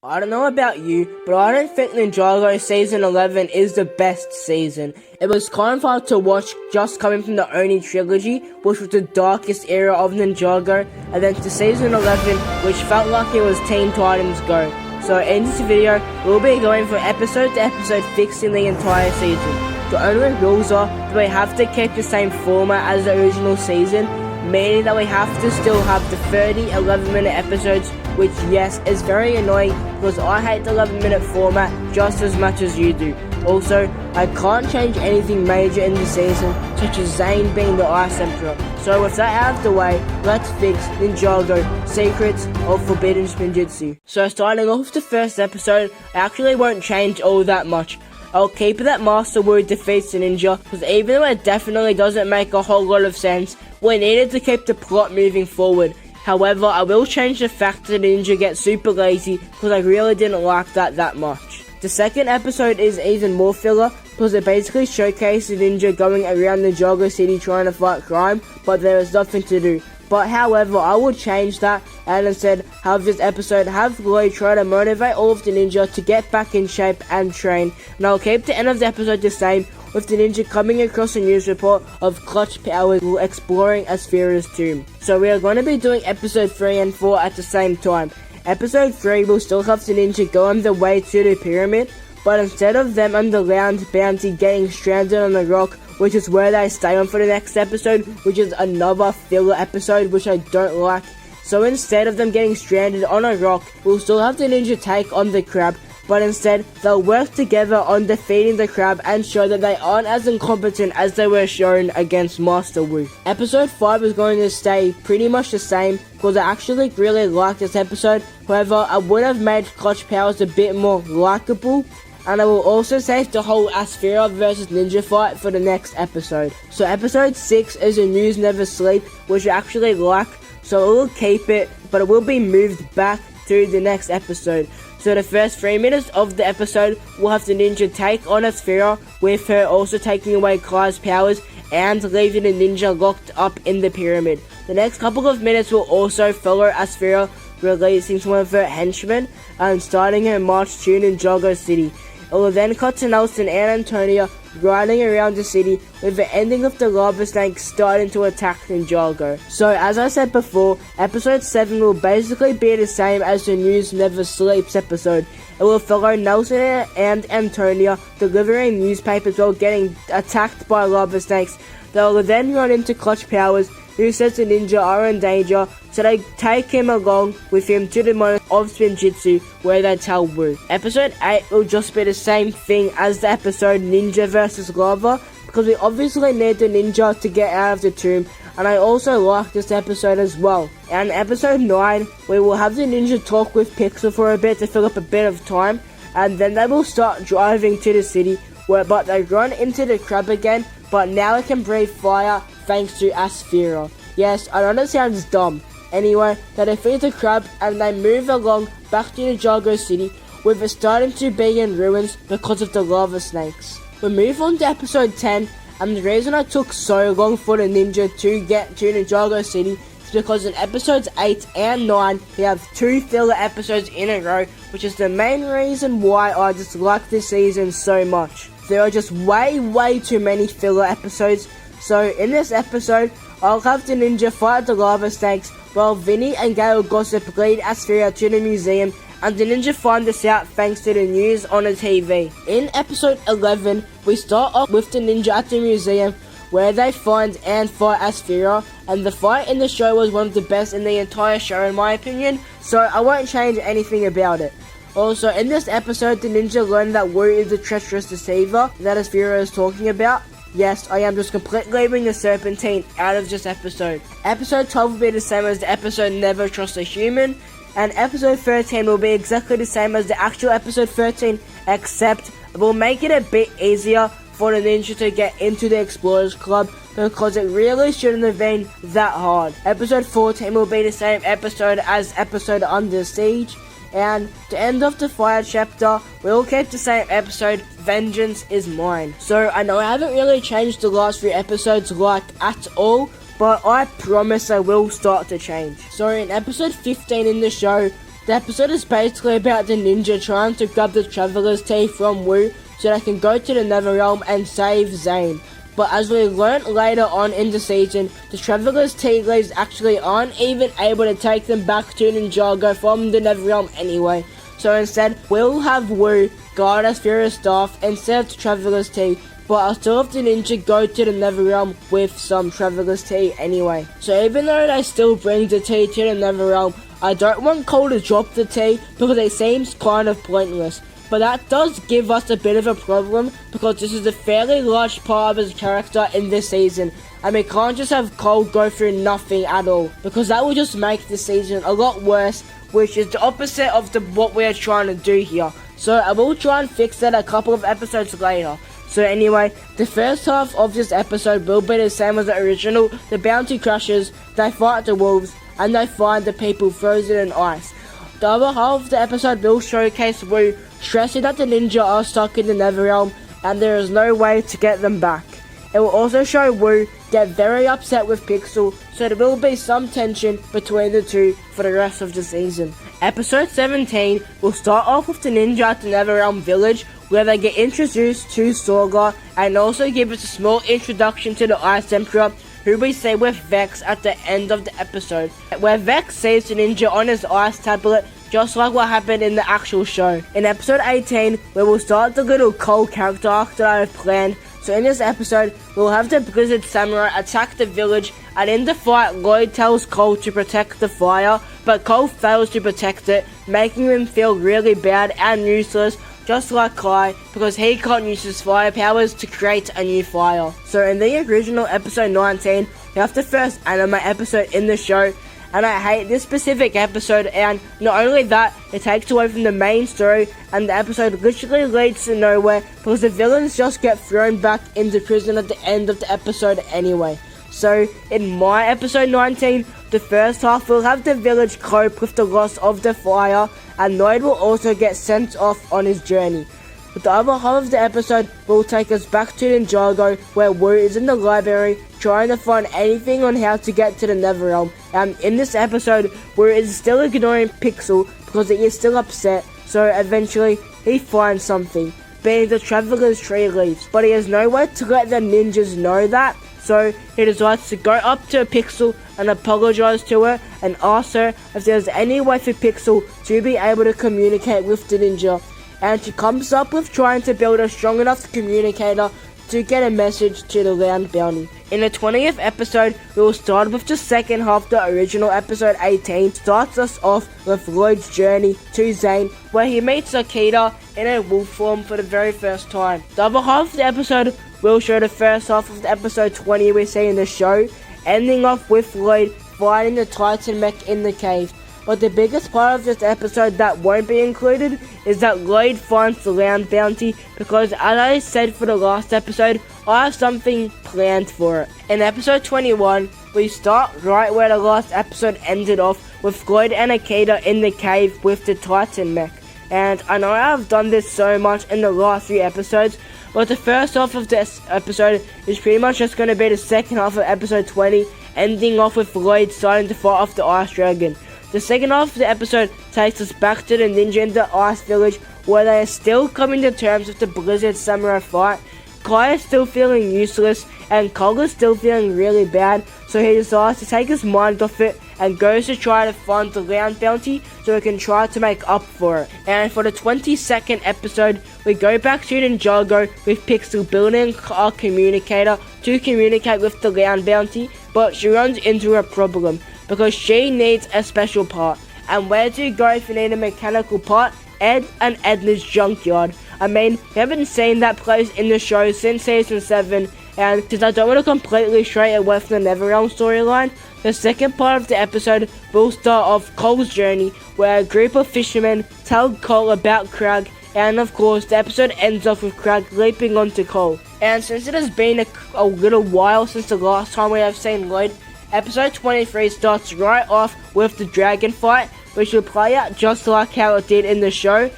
I don't know about you, but I don't think Ninjago Season 11 is the best season. It was kind of hard to watch just coming from the Oni trilogy, which was the darkest era of Ninjago, and then to Season 11, which felt like it was Teen Titans Go. So in this video, we'll be going from episode to episode fixing the entire season. The only rules are that we have to keep the same format as the original season, meaning that we have to still have the 30 11-minute episodes, which yes is very annoying because I hate the 11-minute format just as much as you do. Also, I can't change anything major in the season, such as Zane being the Ice Emperor. So with that out of the way, let's fix Ninjago Secrets of Forbidden Spinjitzu. So starting off with the first episode, I actually won't change all that much. I'll keep it that Master Wu defeats the ninja, because even though it definitely doesn't make a whole lot of sense, we needed to keep the plot moving forward. However, I will change the fact that the ninja gets super lazy, because I really didn't like that much. The second episode is even more filler, because it basically showcases the ninja going around Ninjago City trying to fight crime, but there is nothing to do. But however, I will change that and instead have this episode have Lloyd try to motivate all of the ninja to get back in shape and train. And I'll keep the end of the episode the same, with the ninja coming across a news report of clutch powers while exploring Asphira's tomb. So we are going to be doing episode 3 and 4 at the same time. Episode 3 will still have the ninja go on the way to the pyramid, but instead of them on the land bounty getting stranded on the rock, which is where they stay on for the next episode, which is another filler episode which I don't like. So instead of them getting stranded on a rock, we'll still have the ninja take on the crab, but instead they'll work together on defeating the crab and show that they aren't as incompetent as they were shown against Master Wu. Episode 5 is going to stay pretty much the same, because I actually really like this episode. However, I would have made Clutch Powers a bit more likable, and I will also save the whole Asphira versus Ninja fight for the next episode. So episode 6 is a News Never Sleep, which I actually like, so I will keep it, but it will be moved back to the next episode. So the first 3 minutes of the episode will have the ninja take on Asphira, with her also taking away Kai's powers and leaving the ninja locked up in the pyramid. The next couple of minutes will also follow Asphira releasing some of her henchmen and starting her march to Ninjago City. It will then cut to Nelson and Antonia riding around the city, with the ending of the lava snake starting to attack Ninjago. So as I said before, episode 7 will basically be the same as the News Never Sleeps episode. It will follow Nelson and Antonia delivering newspapers while getting attacked by lava snakes. They will then run into Clutch Powers, who says the ninja are in danger, so they take him along with him to the monastery of Spinjitzu, where they tell Wu. Episode 8 will just be the same thing as the episode Ninja vs Lava, because we obviously need the ninja to get out of the tomb, and I also like this episode as well. And episode 9, we will have the ninja talk with Pixel for a bit to fill up a bit of time, and then they will start driving to the city, but they run into the crab again, but now it can breathe fire thanks to Asphira. Yes, I know that sounds dumb. Anyway, they defeat the crab and they move along back to Ninjago City, with it starting to be in ruins because of the lava snakes. We move on to episode 10, and the reason I took so long for the ninja to get to Ninjago City is because in episodes 8 and 9 we have 2 filler episodes in a row, which is the main reason why I dislike this season so much. There are just way too many filler episodes. So in this episode, I'll have the ninja fight the lava snakes, while Vinny and Gale Gossip lead Asphira to the museum, and the ninja find this out thanks to the news on the TV. In episode 11, we start off with the ninja at the museum, where they find and fight Asphira, and the fight in the show was one of the best in the entire show in my opinion, so I won't change anything about it. Also, in this episode, the ninja learned that Wu is the treacherous deceiver that Asphira is talking about. Yes, I am just completely leaving the Serpentine out of this episode. Episode 12 will be the same as the episode Never Trust a Human, and episode 13 will be exactly the same as the actual episode 13, except it will make it a bit easier for the ninja to get into the Explorers Club, because it really shouldn't have been that hard. Episode 14 will be the same episode as episode Under Siege, and to end off the fire chapter, we'll keep the same episode, Vengeance is Mine. So I know I haven't really changed the last few episodes at all, but I promise I will start to change. So in episode 15 in the show, The episode is basically about the ninja trying to grab the Traveler's Tea from Wu so they can go to the Netherrealm and save Zane. But as we learnt later on in the season, the Traveler's Tea leaves actually aren't even able to take them back to Ninjago from the Netherrealm anyway. So instead, we'll have Wu guard us through his staff instead of the Traveler's Tea, but I'll still have the ninja go to the Netherrealm with some Traveler's Tea anyway. So even though they still bring the tea to the Netherrealm, I don't want Cole to drop the tea because it seems kind of pointless. But that does give us a bit of a problem because this is a fairly large part of his character in this season, and we can't just have Cole go through nothing at all because that will just make the season a lot worse, which is the opposite of what we're trying to do here. So I will try and fix that a couple of episodes later. So anyway, the first half of this episode will be the same as the original. The bounty crashes, they fight the wolves, and they find the people frozen in ice. The other half of the episode will showcase Wu stressing that the ninja are stuck in the Netherrealm and there is no way to get them back. It will also show Wu get very upset with Pixel, so there will be some tension between the two for the rest of the season. Episode 17 will start off with the ninja at the Netherrealm village, where they get introduced to Sorga and also give us a small introduction to the Ice Emperor, who we see with Vex at the end of the episode, where Vex saves the ninja on his ice tablet, just like what happened in the actual show. In episode 18, we will start the little Cole character arc that I have planned. So in this episode, we'll have the Blizzard Samurai attack the village, and in the fight, Lloyd tells Cole to protect the fire, but Cole fails to protect it, making him feel really bad and useless, just like Kai, because he can't use his fire powers to create a new fire. So in the original episode 19, we have the first anime episode in the show, and I hate this specific episode, and not only that, it takes away from the main story, and the episode literally leads to nowhere, because the villains just get thrown back into prison at the end of the episode anyway. So, in my episode 19, the first half will have the village cope with the loss of the fire, and Lloyd will also get sent off on his journey. But the other half of the episode will take us back to Ninjago, where Wu is in the library trying to find anything on how to get to the Netherrealm. And in this episode, Wu is still ignoring Pixel because he is still upset, so eventually he finds something, being the Traveler's Tree leaves. But he has no way to let the ninjas know that, so he decides to go up to Pixel and apologize to her and ask her if there's any way for Pixel to be able to communicate with the ninja. And she comes up with trying to build a strong enough communicator to get a message to the land bounty. In the 20th episode, we will start with the second half. The original episode 18 starts us off with Lloyd's journey to Zane, where he meets Akita in a wolf form for the very first time. The other half of the episode will show the first half of the episode 20 we see in the show, ending off with Lloyd finding the Titan mech in the cave. But the biggest part of this episode that won't be included is that Lloyd finds the land bounty, because as I said for the last episode, I have something planned for it. In episode 21, we start right where the last episode ended off, with Lloyd and Akita in the cave with the Titan mech. And I know I've done this so much in the last few episodes, but the first half of this episode is pretty much just going to be the second half of episode 20, ending off with Lloyd starting to fight off the Ice Dragon. The second half of the episode takes us back to the ninja in the Ice Village, where they are still coming to terms with the Blizzard Samurai fight. Kai is still feeling useless, and Cole is still feeling really bad, so he decides to take his mind off it and goes to try to find the land bounty so he can try to make up for it. And for the 22nd episode, we go back to Ninjago with Pixel building a communicator to communicate with the land bounty, but she runs into a problem, because she needs a special part. And where do you go if you need a mechanical part? Ed and Edna's junkyard. I mean, we haven't seen that place in the show since season 7, and since I don't want to completely stray away from the Netherrealm storyline, the second part of the episode will start off Cole's journey, where a group of fishermen tell Cole about Crag, and of course the episode ends off with Crag leaping onto Cole. And since it has been a little while since the last time we have seen Lloyd, episode 23 starts right off with the dragon fight, which will play out just like how it did in the show.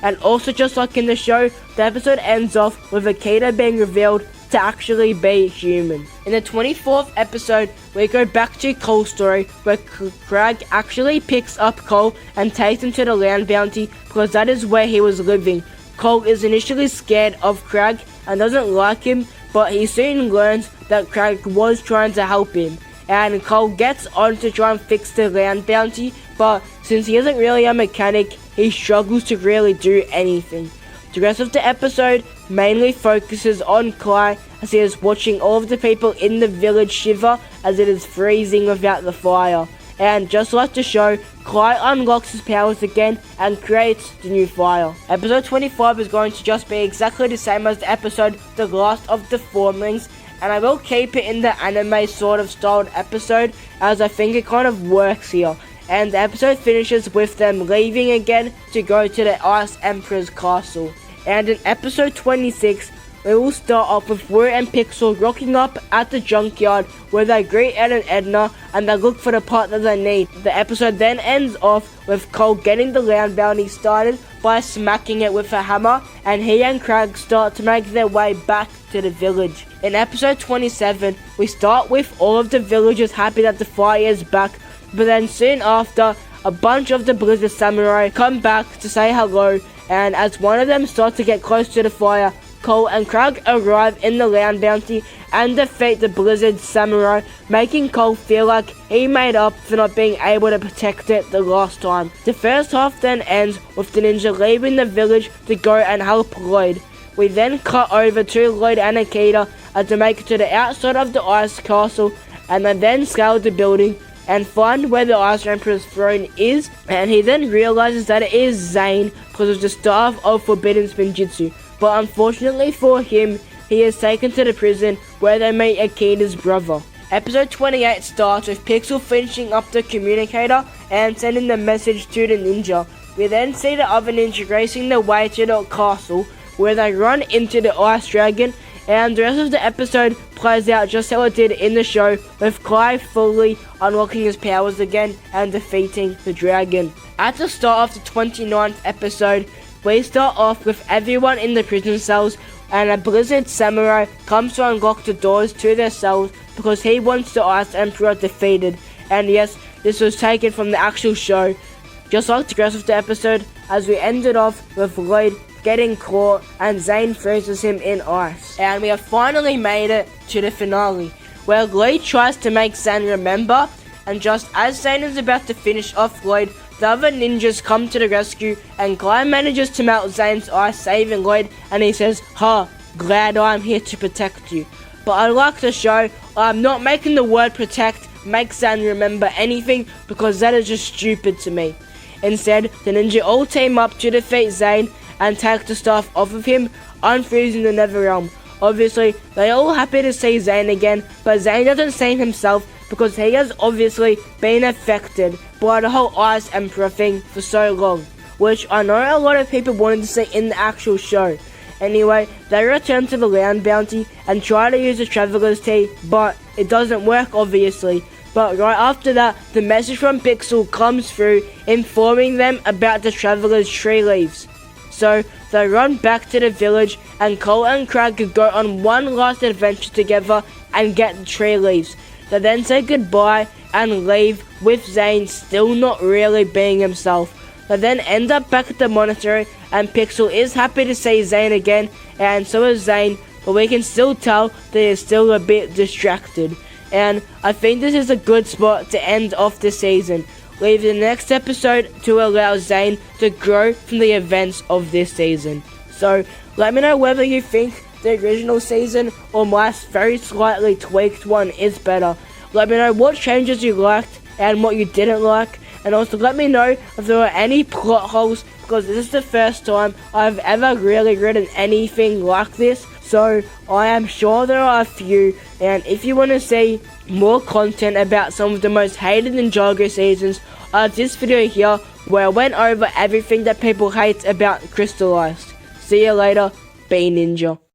And also just like in the show, the episode ends off with Akita being revealed to actually be human. In the 24th episode, we go back to Cole's story, where Craig actually picks up Cole and takes him to the land bounty because that is where he was living. Cole is initially scared of Craig and doesn't like him, but he soon learns that Craig was trying to help him. And Cole gets on to try and fix the land bounty, but since he isn't really a mechanic, he struggles to really do anything. The rest of the episode mainly focuses on Kai as he is watching all of the people in the village shiver as it is freezing without the fire. And just like the show, Kai unlocks his powers again and creates the new fire. Episode 25 is going to just be exactly the same as the episode The Last of the Formlings, and I will keep it in the anime sort of styled episode as I think it kind of works here. And the episode finishes with them leaving again to go to the Ice Emperor's castle. And in episode 26, we will start off with Wu and Pixel rocking up at the junkyard where they greet Ed and Edna and they look for the part that they need. The episode then ends off with Cole getting the land bounty started by smacking it with a hammer, and he and Craig start to make their way back to the village. In episode 27, we start with all of the villagers happy that the fire is back, but then soon after, a bunch of the Blizzard Samurai come back to say hello, and as one of them starts to get close to the fire, Cole and Craig arrive in the land bounty and defeat the Blizzard Samurai, making Cole feel like he made up for not being able to protect it the last time. The first half then ends with the ninja leaving the village to go and help Lloyd. We then cut over to Lloyd and Akita as they make it to the outside of the Ice Castle, and they then scale the building and find where the Ice Emperor's throne is, and he then realizes that it is Zane because of the Staff of Forbidden Spinjitzu. But unfortunately for him, he is taken to the prison where they meet Akita's brother. Episode 28 starts with Pixel finishing up the communicator and sending the message to the ninja. We then see the other ninja racing their way to the castle where they run into the Ice Dragon, and the rest of the episode plays out just how it did in the show, with Kai fully unlocking his powers again and defeating the dragon. At the start of the 29th episode, we start off with everyone in the prison cells, and a Blizzard Samurai comes to unlock the doors to their cells because he wants the Ice Emperor defeated. And yes, this was taken from the actual show, just like the rest of the episode, as we ended off with Lloyd getting caught and Zane freezes him in ice. And we have finally made it to the finale, where Lloyd tries to make Zane remember, and just as Zane is about to finish off Lloyd, the other ninjas come to the rescue, and Guy manages to melt Zane's ice, saving Lloyd, and he says, "Ha, glad I'm here to protect you." But unlike the show, I'm not making the word protect make Zane remember anything, because that is just stupid to me. Instead, the ninja all team up to defeat Zane and take the staff off of him, unfreezing the Netherrealm. Obviously, they're all happy to see Zane again, but Zane doesn't see himself because he has obviously been affected by the whole Ice Emperor thing for so long, which I know a lot of people wanted to see in the actual show. Anyway, they return to the land bounty and try to use the Traveler's Tea, but it doesn't work obviously. But right after that, the message from Pixel comes through informing them about the Traveler's tree leaves. So they run back to the village, and Cole and Craig go on one last adventure together and get the tree leaves. They then say goodbye and leave, with Zane still not really being himself. They then end up back at the monastery, and Pixel is happy to see Zane again, and so is Zane, but we can still tell that he's still a bit distracted. And I think this is a good spot to end off the season. Leave the next episode to allow Zane to grow from the events of this season. So let me know whether you think the original season or my very slightly tweaked one is better. Let me know what changes you liked and what you didn't like, and also let me know if there are any plot holes, because this is the first time I've ever really written anything like this, so I am sure there are a few. And if you want to see more content about some of the most hated Ninjago seasons, I have this video here where I went over everything that people hate about Crystallized. See you later, be ninja.